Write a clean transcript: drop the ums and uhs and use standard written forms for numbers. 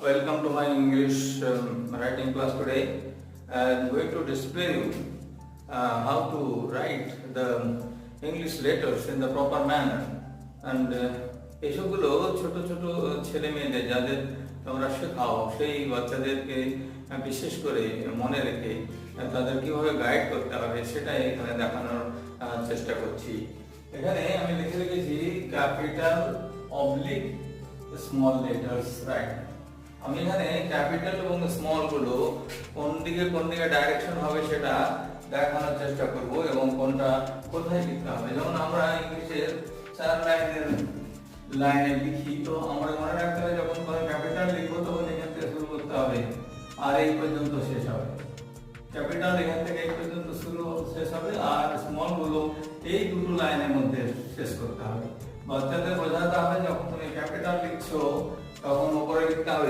Welcome to my English writing class today. I'm going to display you how to write the English letters in the proper manner. And এসবগুলো ছোট ছোট ছেলে মেয়েদের যাদের তোমরা শেখাও সেই বাচ্চাদেরকে বিশেষ করে মনে রেখে তাদের কিভাবে গাইড করতে হবে সেটাই এখানে দেখানোর চেষ্টা করছি। এখানে আমি লিখে রেখেছি capital oblique small letters right. আমি এখানে ক্যাপিটাল এবং স্মল গুলো কোন দিকে ডাইরেকশন হবে সেটা দেখানোর চেষ্টা করব এবং কোনটা কোথায় লিখতে হবে। যেমন আমরা ইংলিশের 4 লাইনে লিখি, তো আমরা মনে রাখতে হবে যখন কোনো ক্যাপিটাল লিখবো তখন এখান থেকে শুরু করতে হবে আর এই পর্যন্ত শেষ হবে। ক্যাপিটাল এখান থেকে এই পর্যন্ত শেষ হবে আর স্মল গুলো এই দুটো লাইনের মধ্যে শেষ করতে হবে। বাচ্চাদের বোঝাতে হবে যখন তুমি ক্যাপিটাল লিখছো তখন উপরে লিখতে হবে